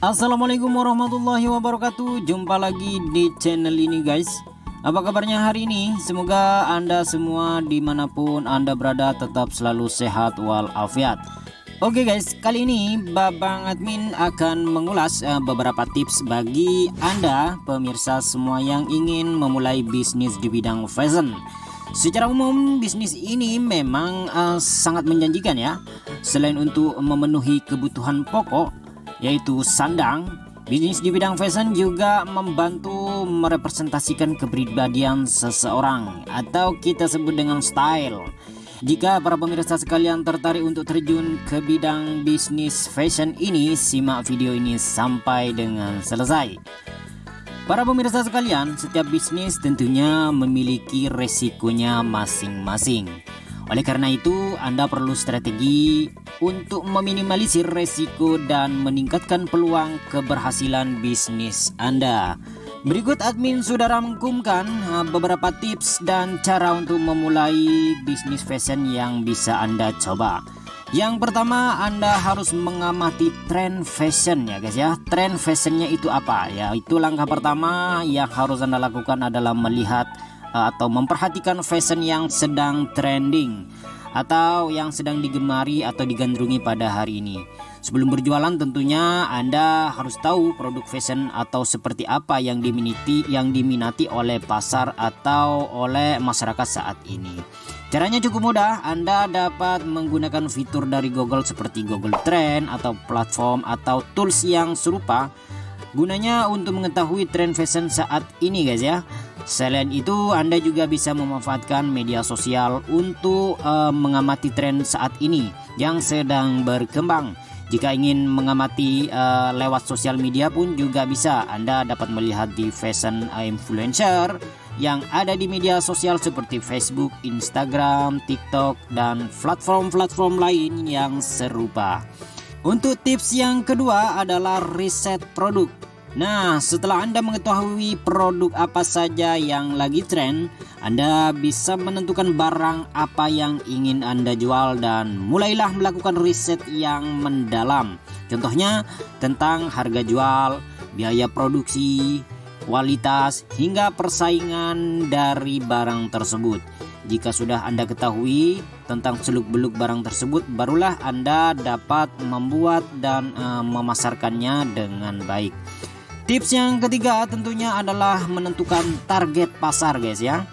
Assalamualaikum warahmatullahi wabarakatuh. Jumpa lagi di channel ini guys. Apa kabarnya hari ini? Semoga Anda semua dimanapun Anda berada tetap selalu sehat walafiat. Oke guys, kali ini Babang Admin akan mengulas beberapa tips bagi Anda pemirsa semua yang ingin memulai bisnis di bidang fashion. Secara umum bisnis ini memang sangat menjanjikan ya. Selain untuk memenuhi kebutuhan pokok yaitu sandang, bisnis di bidang fashion juga membantu merepresentasikan kepribadian seseorang atau kita sebut dengan style. Jika para pemirsa sekalian tertarik untuk terjun ke bidang bisnis fashion ini, simak video ini sampai dengan selesai. Para pemirsa sekalian, setiap bisnis tentunya memiliki resikonya masing-masing. Oleh karena itu, Anda perlu strategi untuk meminimalisir resiko dan meningkatkan peluang keberhasilan bisnis Anda. Berikut admin sudah rangkumkan beberapa tips dan cara untuk memulai bisnis fashion yang bisa Anda coba. Yang pertama, Anda harus mengamati tren fashion ya guys ya. Tren fashionnya itu apa? Ya, itu langkah pertama yang harus Anda lakukan adalah melihat atau memperhatikan fashion yang sedang trending atau yang sedang digemari atau digandrungi pada hari ini. Sebelum berjualan tentunya Anda harus tahu produk fashion atau seperti apa yang diminati oleh pasar atau oleh masyarakat saat ini. Caranya cukup mudah. Anda dapat menggunakan fitur dari Google seperti Google Trend atau platform atau tools yang serupa. Gunanya untuk mengetahui tren fashion saat ini guys ya. Selain itu, Anda juga bisa memanfaatkan media sosial untuk mengamati tren saat ini yang sedang berkembang. Jika ingin mengamati lewat sosial media pun juga bisa. Anda dapat melihat di fashion influencer yang ada di media sosial seperti Facebook, Instagram, TikTok, dan platform-platform lain yang serupa. Untuk tips yang kedua adalah riset produk. Nah, setelah Anda mengetahui produk apa saja yang lagi tren, Anda bisa menentukan barang apa yang ingin Anda jual dan mulailah melakukan riset yang mendalam. Contohnya tentang harga jual, biaya produksi, kualitas, hingga persaingan dari barang tersebut. Jika sudah Anda ketahui tentang seluk-beluk barang tersebut, barulah Anda dapat membuat dan memasarkannya dengan baik. Tips yang ketiga tentunya adalah menentukan target pasar guys ya.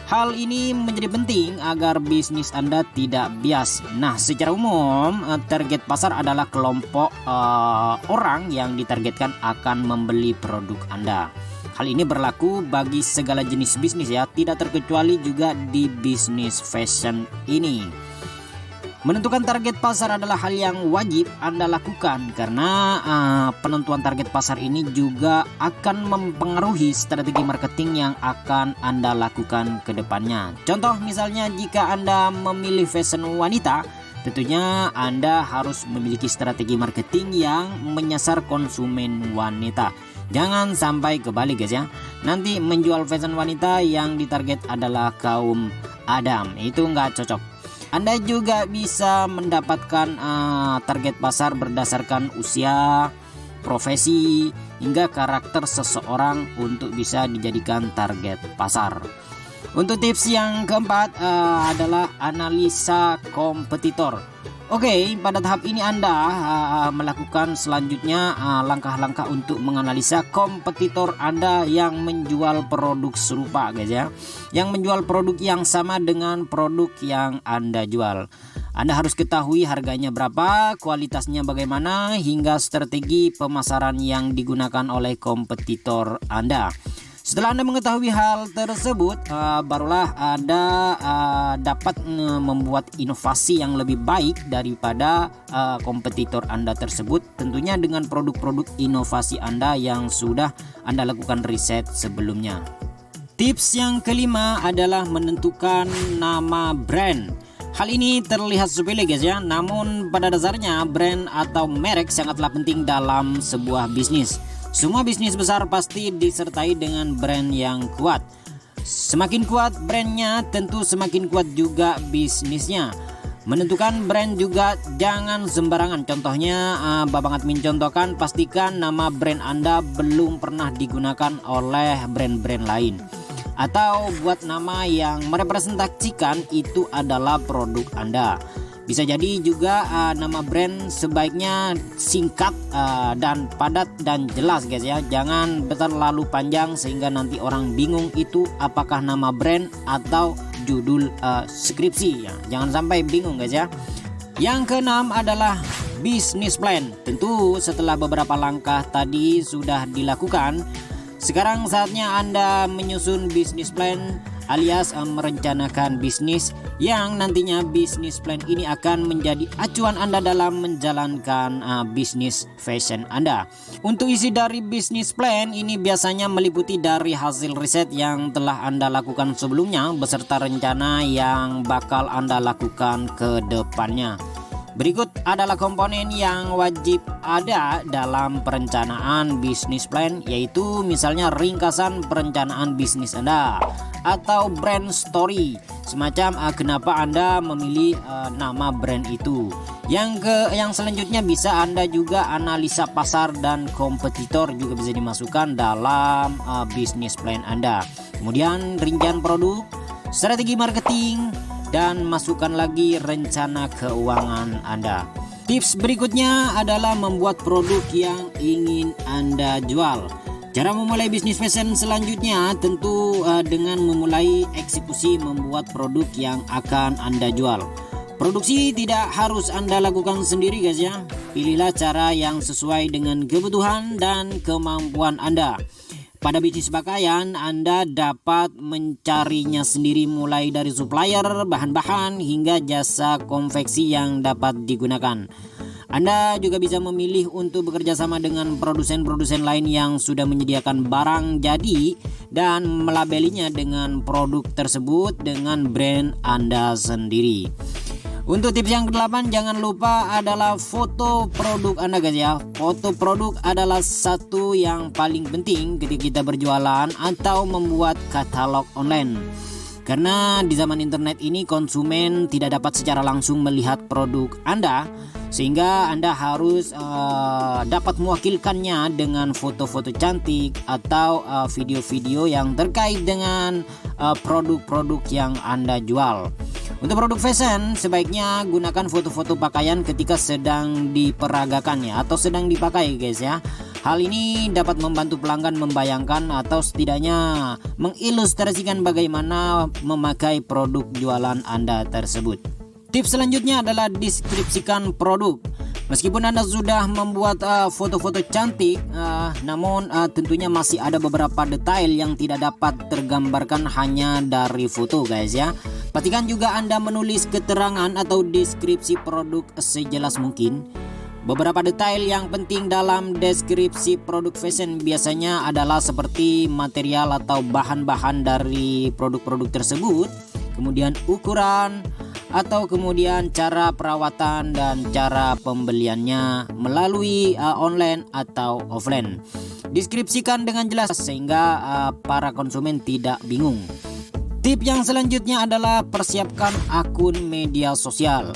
Hal ini menjadi penting agar bisnis Anda tidak bias. Nah, secara umum target pasar adalah kelompok orang yang ditargetkan akan membeli produk Anda. Hal ini berlaku bagi segala jenis bisnis ya, tidak terkecuali juga di bisnis fashion ini. Menentukan target pasar adalah hal yang wajib Anda lakukan karena penentuan target pasar ini juga akan mempengaruhi strategi marketing yang akan Anda lakukan ke depannya. Contoh misalnya jika Anda memilih fashion wanita, tentunya Anda harus memiliki strategi marketing yang menyasar konsumen wanita. Jangan sampai kebalik guys ya. Nanti menjual fashion wanita yang ditarget adalah kaum Adam, itu nggak cocok. Anda juga bisa mendapatkan target pasar berdasarkan usia, profesi, hingga karakter seseorang untuk bisa dijadikan target pasar. Untuk tips yang keempat adalah analisa kompetitor. Oke, pada tahap ini Anda melakukan selanjutnya langkah-langkah untuk menganalisa kompetitor Anda yang menjual produk serupa guys ya. Yang menjual produk yang sama dengan produk yang Anda jual. Anda harus ketahui harganya berapa, kualitasnya bagaimana, hingga strategi pemasaran yang digunakan oleh kompetitor Anda. Setelah Anda mengetahui hal tersebut, barulah Anda dapat membuat inovasi yang lebih baik daripada kompetitor Anda tersebut, tentunya dengan produk-produk inovasi Anda yang sudah Anda lakukan riset sebelumnya. Tips yang kelima adalah menentukan nama brand. Hal ini terlihat sepele guys ya, namun pada dasarnya brand atau merek sangatlah penting dalam sebuah bisnis. Semua bisnis besar pasti disertai dengan brand yang kuat. Semakin kuat brandnya, tentu semakin kuat juga bisnisnya. Menentukan brand juga jangan sembarangan. Contohnya Babang Admin contohkan, pastikan nama brand Anda belum pernah digunakan oleh brand-brand lain. Atau buat nama yang merepresentasikan itu adalah produk Anda. Bisa jadi juga nama brand sebaiknya singkat dan padat dan jelas guys ya. Jangan terlalu panjang sehingga nanti orang bingung itu apakah nama brand atau judul skripsi ya. Jangan sampai bingung guys ya. Yang keenam adalah business plan. Tentu setelah beberapa langkah tadi sudah dilakukan, sekarang saatnya Anda menyusun business plan alias merencanakan bisnis yang nantinya bisnis plan ini akan menjadi acuan Anda dalam menjalankan bisnis fashion Anda. Untuk isi dari bisnis plan ini biasanya meliputi dari hasil riset yang telah Anda lakukan sebelumnya beserta rencana yang bakal Anda lakukan ke depannya. Berikut adalah komponen yang wajib ada dalam perencanaan bisnis plan, yaitu misalnya ringkasan perencanaan bisnis Anda atau brand story, semacam kenapa Anda memilih nama brand itu. Yang selanjutnya bisa Anda juga analisa pasar dan kompetitor juga bisa dimasukkan dalam bisnis plan Anda. Kemudian rincian produk, strategi marketing, dan masukkan lagi rencana keuangan Anda. Tips berikutnya adalah membuat produk yang ingin Anda jual. Cara memulai bisnis fashion selanjutnya tentu dengan memulai eksekusi membuat produk yang akan Anda jual. Produksi tidak harus Anda lakukan sendiri guys ya. Pilihlah cara yang sesuai dengan kebutuhan dan kemampuan Anda. Pada bisnis pakaian, Anda dapat mencarinya sendiri mulai dari supplier, bahan-bahan, hingga jasa konveksi yang dapat digunakan. Anda juga bisa memilih untuk bekerja sama dengan produsen-produsen lain yang sudah menyediakan barang jadi dan melabelinya dengan produk tersebut dengan brand Anda sendiri. Untuk tips yang ke-8, jangan lupa adalah foto produk Anda guys ya. Foto produk adalah satu yang paling penting ketika kita berjualan atau membuat katalog online. Karena di zaman internet ini konsumen tidak dapat secara langsung melihat produk Anda, sehingga Anda harus dapat mewakilkannya dengan foto-foto cantik atau video-video yang terkait dengan produk-produk yang Anda jual. Untuk produk fashion, sebaiknya gunakan foto-foto pakaian ketika sedang diperagakan ya, atau sedang dipakai guys ya. Hal ini dapat membantu pelanggan membayangkan atau setidaknya mengilustrasikan bagaimana memakai produk jualan Anda tersebut. Tips selanjutnya adalah deskripsikan produk. Meskipun Anda sudah membuat foto-foto cantik, namun tentunya masih ada beberapa detail yang tidak dapat tergambarkan hanya dari foto guys ya. Pastikan juga Anda menulis keterangan atau deskripsi produk sejelas mungkin. Beberapa detail yang penting dalam deskripsi produk fashion biasanya adalah seperti material atau bahan-bahan dari produk-produk tersebut, kemudian ukuran, atau kemudian cara perawatan dan cara pembeliannya melalui online atau offline. Deskripsikan dengan jelas sehingga para konsumen tidak bingung. Tip yang selanjutnya adalah persiapkan akun media sosial.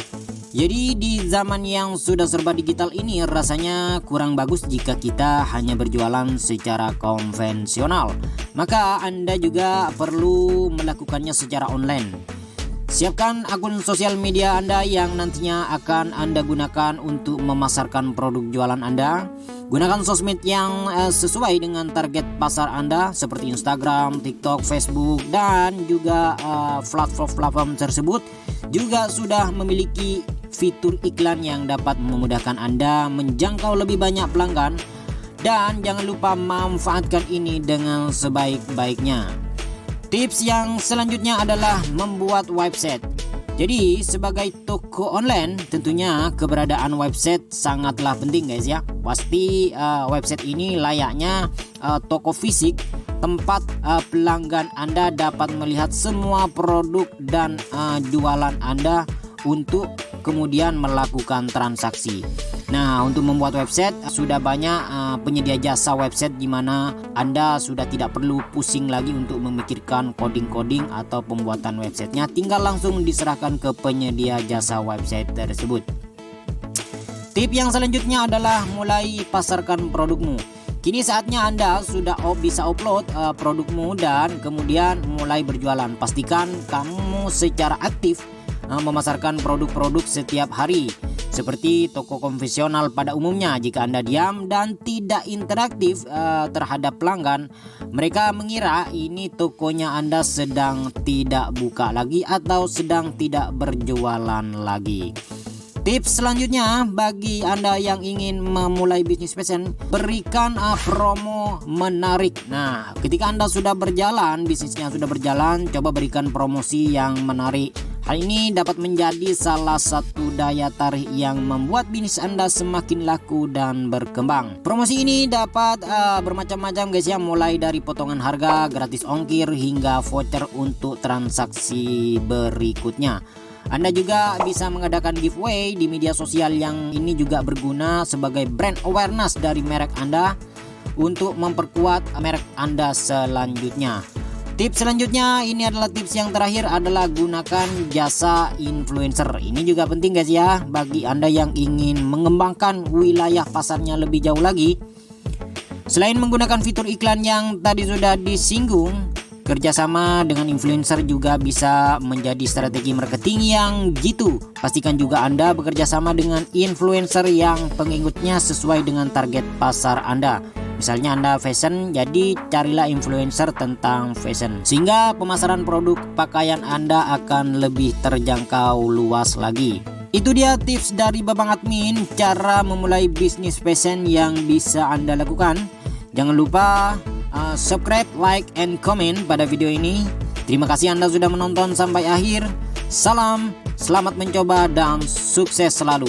Jadi di zaman yang sudah serba digital ini rasanya kurang bagus jika kita hanya berjualan secara konvensional. Maka Anda juga perlu melakukannya secara online. Siapkan akun sosial media Anda yang nantinya akan Anda gunakan untuk memasarkan produk jualan Anda. Gunakan sosmed yang sesuai dengan target pasar Anda seperti Instagram, TikTok, Facebook, dan juga platform-platform tersebut juga sudah memiliki fitur iklan yang dapat memudahkan Anda menjangkau lebih banyak pelanggan. Dan jangan lupa manfaatkan ini dengan sebaik-baiknya. Tips yang selanjutnya adalah membuat website. Jadi sebagai toko online tentunya keberadaan website sangatlah penting guys ya. Pasti website ini layaknya toko fisik, tempat pelanggan Anda dapat melihat semua produk dan jualan Anda untuk kemudian melakukan transaksi. Nah, untuk membuat website sudah banyak penyedia jasa website di mana Anda sudah tidak perlu pusing lagi untuk memikirkan coding-coding atau pembuatan websitenya, tinggal langsung diserahkan ke penyedia jasa website tersebut. Tip yang selanjutnya adalah mulai pasarkan produkmu. Kini saatnya Anda sudah bisa upload produkmu dan kemudian mulai berjualan. Pastikan kamu secara aktif memasarkan produk-produk setiap hari. Seperti toko konvensional pada umumnya, jika Anda diam dan tidak interaktif terhadap pelanggan, mereka mengira ini tokonya Anda sedang tidak buka lagi atau sedang tidak berjualan lagi. Tips selanjutnya bagi Anda yang ingin memulai bisnis fashion, berikan promo menarik. Nah, ketika Anda sudah berjalan, bisnisnya sudah berjalan, coba berikan promosi yang menarik. Hal ini dapat menjadi salah satu daya tarik yang membuat bisnis Anda semakin laku dan berkembang. Promosi ini dapat bermacam-macam guys ya, mulai dari potongan harga, gratis ongkir, hingga voucher untuk transaksi berikutnya. Anda juga bisa mengadakan giveaway di media sosial yang ini juga berguna sebagai brand awareness dari merek Anda untuk memperkuat merek Anda selanjutnya. Tips selanjutnya ini adalah tips yang terakhir adalah gunakan jasa influencer. Ini juga penting guys ya bagi Anda yang ingin mengembangkan wilayah pasarnya lebih jauh lagi. Selain menggunakan fitur iklan yang tadi sudah disinggung, kerjasama dengan influencer juga bisa menjadi strategi marketing yang jitu. Pastikan juga Anda bekerja sama dengan influencer yang pengikutnya sesuai dengan target pasar Anda. Misalnya Anda fashion, jadi carilah influencer tentang fashion, sehingga pemasaran produk pakaian Anda akan lebih terjangkau luas lagi. Itu dia tips dari Babang Admin, cara memulai bisnis fashion yang bisa Anda lakukan. Jangan lupa subscribe, like, and comment pada video ini. Terima kasih Anda sudah menonton sampai akhir. Salam, selamat mencoba dan sukses selalu.